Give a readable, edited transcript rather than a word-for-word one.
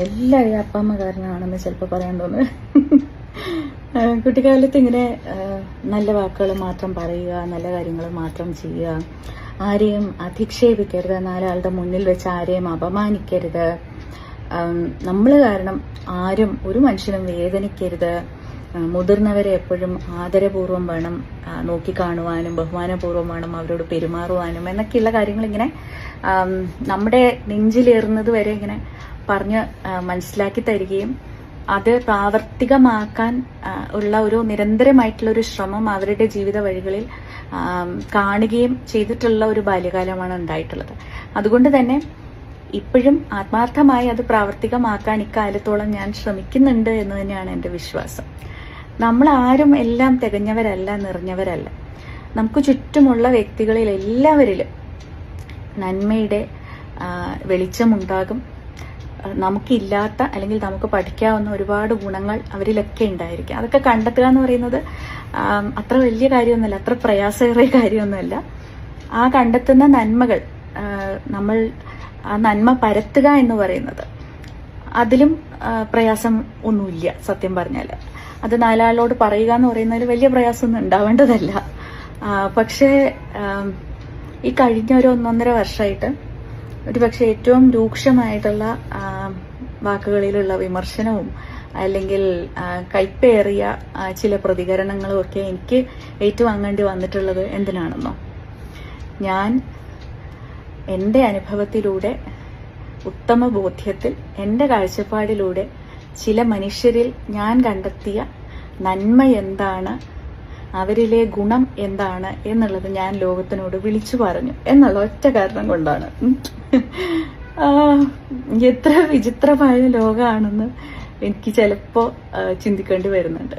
എല്ലാം ഈ അപ്പമ്മ കാരണമാണെന്ന് ചിലപ്പോൾ പറയാൻ തോന്നുന്നു. കുട്ടിക്കാലത്ത് ഇങ്ങനെ നല്ല വാക്കുകൾ മാത്രം പറയുക, നല്ല കാര്യങ്ങൾ മാത്രം ചെയ്യുക, ആരെയും അധിക്ഷേപിക്കരുത്, നാലാളുടെ മുന്നിൽ വെച്ച് ആരെയും അപമാനിക്കരുത്, നമ്മൾ കാരണം ആരും ഒരു മനുഷ്യനും വേദനിക്കരുത്, മുതിർന്നവരെ എപ്പോഴും ആദരപൂർവ്വം വേണം നോക്കിക്കാണുവാനും ബഹുമാനപൂർവ്വം വേണം അവരോട് പെരുമാറുവാനും എന്നൊക്കെയുള്ള കാര്യങ്ങൾ ഇങ്ങനെ നമ്മുടെ നെഞ്ചിലേറുന്നത് വരെ ഇങ്ങനെ പറഞ്ഞ് മനസ്സിലാക്കി തരികയും അത് പ്രാവർത്തികമാക്കാൻ ഉള്ള ഒരു നിരന്തരമായിട്ടുള്ള ഒരു ശ്രമം അവരുടെ ജീവിത വഴികളിൽ കാണുകയും ചെയ്തിട്ടുള്ള ഒരു ബാല്യകാലമാണ് ഉണ്ടായിട്ടുള്ളത്. അതുകൊണ്ട് തന്നെ ഇപ്പോഴും ആത്മാർത്ഥമായി അത് പ്രാവർത്തികമാക്കാൻ ഇക്കാലത്തോളം ഞാൻ ശ്രമിക്കുന്നുണ്ട് എന്ന് തന്നെയാണ് എൻ്റെ വിശ്വാസം. നമ്മൾ ആരും എല്ലാം തികഞ്ഞവരല്ല, നിറഞ്ഞവരല്ല. നമുക്ക് ചുറ്റുമുള്ള വ്യക്തികളിൽ എല്ലാവരിലും നന്മയുടെ വെളിച്ചമുണ്ടാകും. നമുക്കില്ലാത്ത അല്ലെങ്കിൽ നമുക്ക് പഠിക്കാവുന്ന ഒരുപാട് ഗുണങ്ങൾ അവരിലൊക്കെ ഉണ്ടായിരിക്കും. അതൊക്കെ കണ്ടെത്തുക എന്ന് പറയുന്നത് അത്ര വലിയ കാര്യമൊന്നുമല്ല, അത്ര പ്രയാസകരമായ കാര്യമൊന്നുമല്ല. ആ കണ്ടെത്തുന്ന നന്മകൾ നമ്മൾ ആ നന്മ പരത്തുക എന്ന് പറയുന്നത് അതിലും പ്രയാസം ഒന്നുമില്ല. സത്യം പറഞ്ഞാൽ അത് നാലാളോട് പറയുക എന്ന് പറയുന്നതിൽ വലിയ പ്രയാസമൊന്നും ഉണ്ടാവേണ്ടതല്ല. പക്ഷേ ഈ കഴിഞ്ഞ ഒരു 1.5 വർഷമായിട്ട് ഒരുപക്ഷെ ഏറ്റവും രൂക്ഷമായിട്ടുള്ള വാക്കുകളിലുള്ള വിമർശനവും അല്ലെങ്കിൽ കൈപ്പേറിയ ചില പ്രതികരണങ്ങളും ഒക്കെ എനിക്ക് ഏറ്റുവാങ്ങേണ്ടി വന്നിട്ടുള്ളത് എന്തിനാണെന്നോ, ഞാൻ എൻ്റെ അനുഭവത്തിലൂടെ, ഉത്തമ ബോധ്യത്തിൽ, എൻ്റെ കാഴ്ചപ്പാടിലൂടെ ചില മനുഷ്യരിൽ ഞാൻ കണ്ടെത്തിയ നന്മ എന്താണ്, അവരിലെ ഗുണം എന്താണ് എന്നുള്ളത് ഞാൻ ലോകത്തിനോട് വിളിച്ചു പറഞ്ഞു എന്നുള്ള ഒറ്റ കാരണം കൊണ്ടാണ്. എത്ര വിചിത്രമായ ലോകമാണെന്ന് എനിക്ക് ചിലപ്പോൾ ചിന്തിക്കേണ്ടി വരുന്നുണ്ട്.